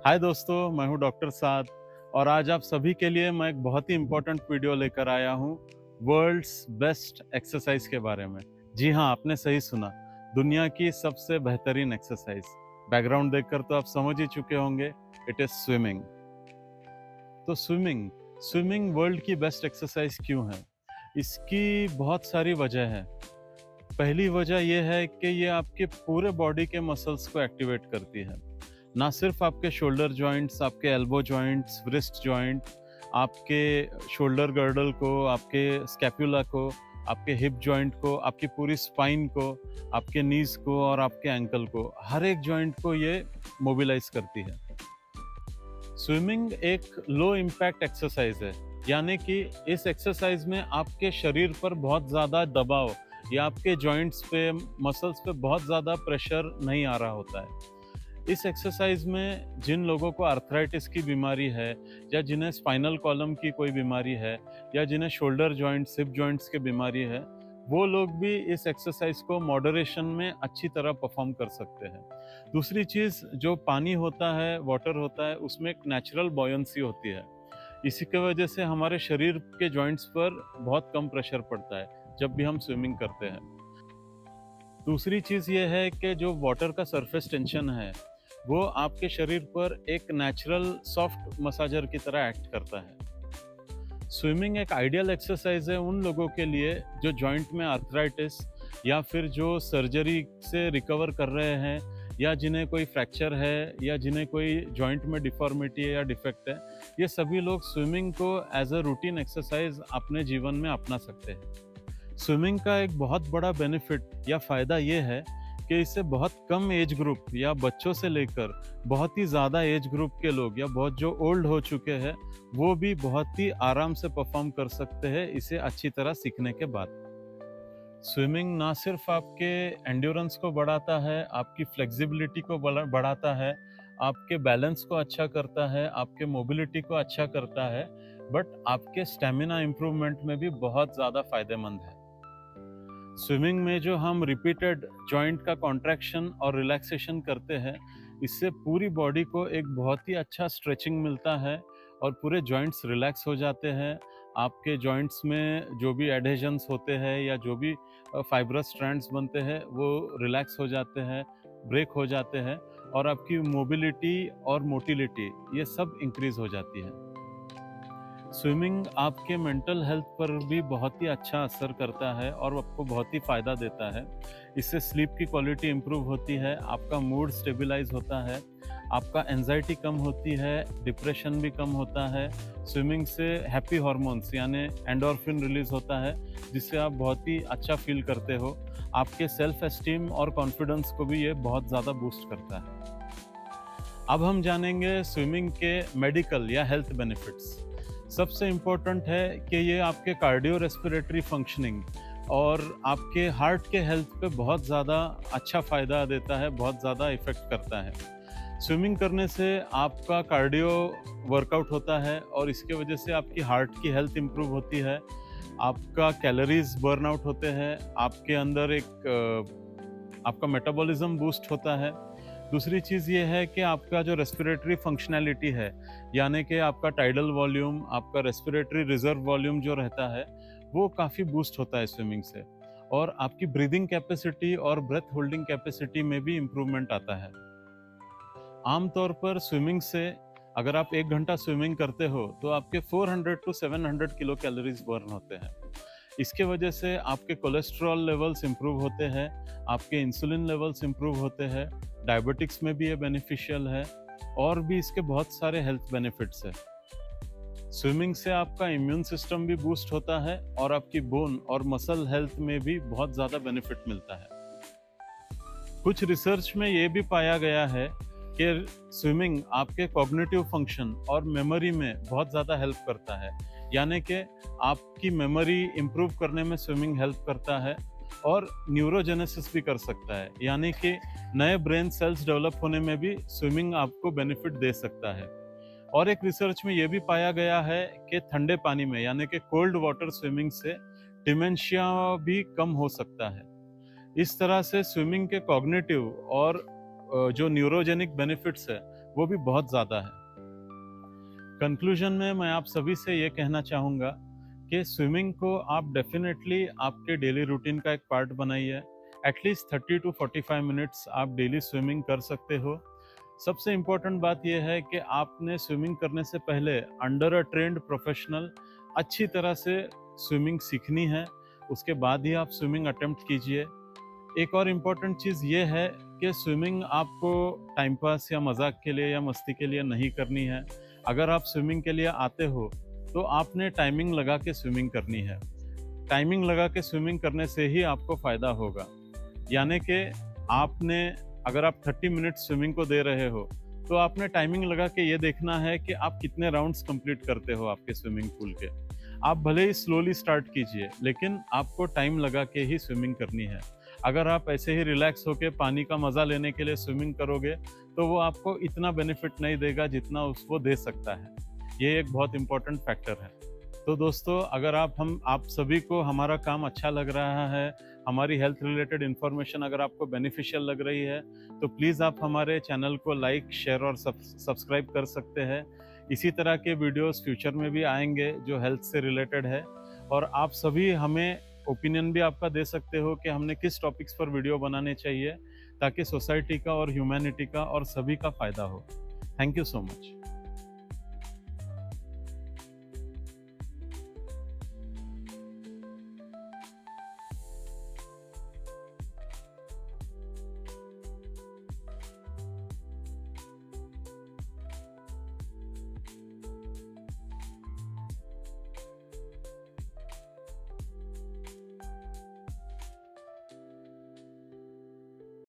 हाय दोस्तों, मैं हूं डॉक्टर साद और आज आप सभी के लिए मैं एक बहुत ही इम्पोर्टेंट वीडियो लेकर आया हूं वर्ल्ड्स बेस्ट एक्सरसाइज के बारे में। जी हाँ, आपने सही सुना, दुनिया की सबसे बेहतरीन एक्सरसाइज। बैकग्राउंड देखकर तो आप समझ ही चुके होंगे, इट इज स्विमिंग। तो स्विमिंग वर्ल्ड की बेस्ट एक्सरसाइज क्यों है? इसकी बहुत सारी वजह है। पहली वजह यह है कि ये आपके पूरे बॉडी के मसल्स को एक्टिवेट करती है। ना सिर्फ आपके शोल्डर जॉइंट्स, आपके एल्बो जॉइंट्स, रिस्ट जॉइंट, आपके शोल्डर गर्डल को, आपके स्कैपुला को, आपके हिप जॉइंट को, आपकी पूरी स्पाइन को, आपके नीज को और आपके एंकल को, हर एक जॉइंट को ये मोबिलाइज करती है। स्विमिंग एक लो इम्पैक्ट एक्सरसाइज है, यानी कि इस एक्सरसाइज में आपके शरीर पर बहुत ज़्यादा दबाव या आपके जॉइंट्स पे, मसल्स पे बहुत ज़्यादा प्रेशर नहीं आ रहा होता है। इस एक्सरसाइज में जिन लोगों को आर्थराइटिस की बीमारी है, या जिन्हें स्पाइनल कॉलम की कोई बीमारी है, या जिन्हें शोल्डर जॉइंट्स, हिप जॉइंट्स की बीमारी है, वो लोग भी इस एक्सरसाइज को मॉडरेशन में अच्छी तरह परफॉर्म कर सकते हैं। दूसरी चीज़, जो पानी होता है, वाटर होता है, उसमें एक नेचुरल बॉयंसी होती है। इसी की वजह से हमारे शरीर के जॉइंट्स पर बहुत कम प्रेशर पड़ता है जब भी हम स्विमिंग करते हैं। दूसरी चीज़ ये है कि जो वाटर का सरफेस टेंशन है, वो आपके शरीर पर एक नेचुरल सॉफ्ट मसाजर की तरह एक्ट करता है। स्विमिंग एक आइडियल एक्सरसाइज है उन लोगों के लिए जो जॉइंट में आर्थराइटिस, या फिर जो सर्जरी से रिकवर कर रहे हैं, या जिन्हें कोई फ्रैक्चर है, या जिन्हें कोई जॉइंट में डिफॉर्मिटी है या डिफेक्ट है। ये सभी लोग स्विमिंग को एज अ रूटीन एक्सरसाइज अपने जीवन में अपना सकते हैं। स्विमिंग का एक बहुत बड़ा बेनिफिट या फ़ायदा ये है कि इससे बहुत कम एज ग्रुप या बच्चों से लेकर बहुत ही ज़्यादा एज ग्रुप के लोग, या बहुत जो ओल्ड हो चुके हैं, वो भी बहुत ही आराम से परफॉर्म कर सकते हैं इसे अच्छी तरह सीखने के बाद। स्विमिंग ना सिर्फ आपके एंड्योरेंस को बढ़ाता है, आपकी फ्लेक्सिबिलिटी को बढ़ाता है, आपके बैलेंस को अच्छा करता है, आपके मोबिलिटी को अच्छा करता है, बट आपके स्टेमिना इम्प्रूवमेंट में भी बहुत ज़्यादा फायदेमंद है। स्विमिंग में जो हम रिपीटेड जॉइंट का कॉन्ट्रैक्शन और रिलैक्सेशन करते हैं, इससे पूरी बॉडी को एक बहुत ही अच्छा स्ट्रेचिंग मिलता है और पूरे जॉइंट्स रिलैक्स हो जाते हैं। आपके जॉइंट्स में जो भी एडहेजन्स होते हैं या जो भी फाइब्रस स्ट्रैंड्स बनते हैं, वो रिलैक्स हो जाते हैं, ब्रेक हो जाते हैं, और आपकी मोबिलिटी और मोटिलिटी ये सब इंक्रीज हो जाती है। स्विमिंग आपके मेंटल हेल्थ पर भी बहुत ही अच्छा असर करता है और आपको बहुत ही फ़ायदा देता है। इससे स्लीप की क्वालिटी इम्प्रूव होती है, आपका मूड स्टेबलाइज होता है, आपका एंजाइटी कम होती है, डिप्रेशन भी कम होता है। स्विमिंग से हैप्पी हार्मोन्स यानी एंडोर्फिन रिलीज होता है, जिससे आप बहुत ही अच्छा फील करते हो। आपके सेल्फ एस्टीम और कॉन्फिडेंस को भी ये बहुत ज़्यादा बूस्ट करता है। अब हम जानेंगे स्विमिंग के मेडिकल या हेल्थ बेनिफिट्स। सबसे इम्पोर्टेंट है कि ये आपके कार्डियो रेस्पिरेटरी फंक्शनिंग और आपके हार्ट के हेल्थ पे बहुत ज़्यादा अच्छा फ़ायदा देता है, बहुत ज़्यादा इफ़ेक्ट करता है। स्विमिंग करने से आपका कार्डियो वर्कआउट होता है और इसके वजह से आपकी हार्ट की हेल्थ इम्प्रूव होती है, आपका कैलोरीज बर्न आउट होते हैं, आपके अंदर एक आपका मेटाबॉलिज्म बूस्ट होता है। दूसरी चीज़ ये है कि आपका जो रेस्पिरेटरी फंक्शनैलिटी है, यानी कि आपका टाइडल वॉल्यूम, आपका रेस्पिरेटरी रिजर्व वॉल्यूम जो रहता है, वो काफ़ी बूस्ट होता है स्विमिंग से, और आपकी ब्रीदिंग कैपेसिटी और ब्रेथ होल्डिंग कैपेसिटी में भी इम्प्रूवमेंट आता है। आमतौर पर स्विमिंग से, अगर आप 1 घंटा स्विमिंग करते हो, तो आपके 400 टू 700 किलो कैलोरीज बर्न होते हैं। इसके वजह से आपके कोलेस्ट्रॉल लेवल्स इम्प्रूव होते हैं, आपके इंसुलिन लेवल्स इम्प्रूव होते हैं, डायबिटिक्स में भी ये बेनिफिशियल है, और भी इसके बहुत सारे हेल्थ बेनिफिट्स हैं। स्विमिंग से आपका इम्यून सिस्टम भी बूस्ट होता है और आपकी बोन और मसल हेल्थ में भी बहुत ज़्यादा बेनिफिट मिलता है। कुछ रिसर्च में ये भी पाया गया है कि स्विमिंग आपके कॉग्निटिव फंक्शन और मेमोरी में बहुत ज़्यादा हेल्प करता है, यानी कि आपकी मेमोरी इम्प्रूव करने में स्विमिंग हेल्प करता है, और न्यूरोजेनेसिस भी कर सकता है, यानी कि नए ब्रेन सेल्स डेवलप होने में भी स्विमिंग आपको बेनिफिट दे सकता है। और एक रिसर्च में ये भी पाया गया है कि ठंडे पानी में, यानी कि कोल्ड वाटर स्विमिंग से डिमेंशिया भी कम हो सकता है। इस तरह से स्विमिंग के कॉग्निटिव और जो न्यूरोजेनिक बेनिफिट्स है, वो भी बहुत ज़्यादा है। कंक्लूजन में मैं आप सभी से ये कहना चाहूँगा कि स्विमिंग को आप डेफिनेटली आपके डेली रूटीन का एक पार्ट बनाइए। एटलीस्ट 30 टू 45 मिनट्स आप डेली स्विमिंग कर सकते हो। सबसे इम्पोर्टेंट बात यह है कि आपने स्विमिंग करने से पहले अंडर अ ट्रेंड प्रोफेशनल अच्छी तरह से स्विमिंग सीखनी है, उसके बाद ही आप स्विमिंग अटेम्प्ट कीजिए। एक और इम्पोर्टेंट चीज़ ये है कि स्विमिंग आपको टाइम पास या मजाक के लिए या मस्ती के लिए नहीं करनी है। अगर आप स्विमिंग के लिए आते हो तो आपने टाइमिंग लगा के स्विमिंग करनी है। टाइमिंग लगा के स्विमिंग करने से ही आपको फ़ायदा होगा। यानी कि आपने अगर आप 30 मिनट स्विमिंग को दे रहे हो तो आपने टाइमिंग लगा के ये देखना है कि आप कितने राउंड्स कंप्लीट करते हो आपके स्विमिंग पूल के। आप भले ही स्लोली स्टार्ट कीजिए, लेकिन आपको टाइम लगा के ही स्विमिंग करनी है। अगर आप ऐसे ही रिलैक्स होके पानी का मज़ा लेने के लिए स्विमिंग करोगे तो वो आपको इतना बेनिफिट नहीं देगा जितना उसको दे सकता है। ये एक बहुत इम्पोर्टेंट फैक्टर है। तो दोस्तों, अगर आप सभी को हमारा काम अच्छा लग रहा है, हमारी हेल्थ रिलेटेड इन्फॉर्मेशन अगर आपको बेनिफिशियल लग रही है, तो प्लीज़ आप हमारे चैनल को लाइक, शेयर और सब्सक्राइब कर सकते हैं। इसी तरह के वीडियोस फ्यूचर में भी आएंगे जो हेल्थ से रिलेटेड है, और आप सभी हमें ओपिनियन भी आपका दे सकते हो कि हमने किस टॉपिक्स पर वीडियो बनाने चाहिए, ताकि सोसाइटी का और ह्यूमैनिटी का और सभी का फ़ायदा हो। Thank you so much.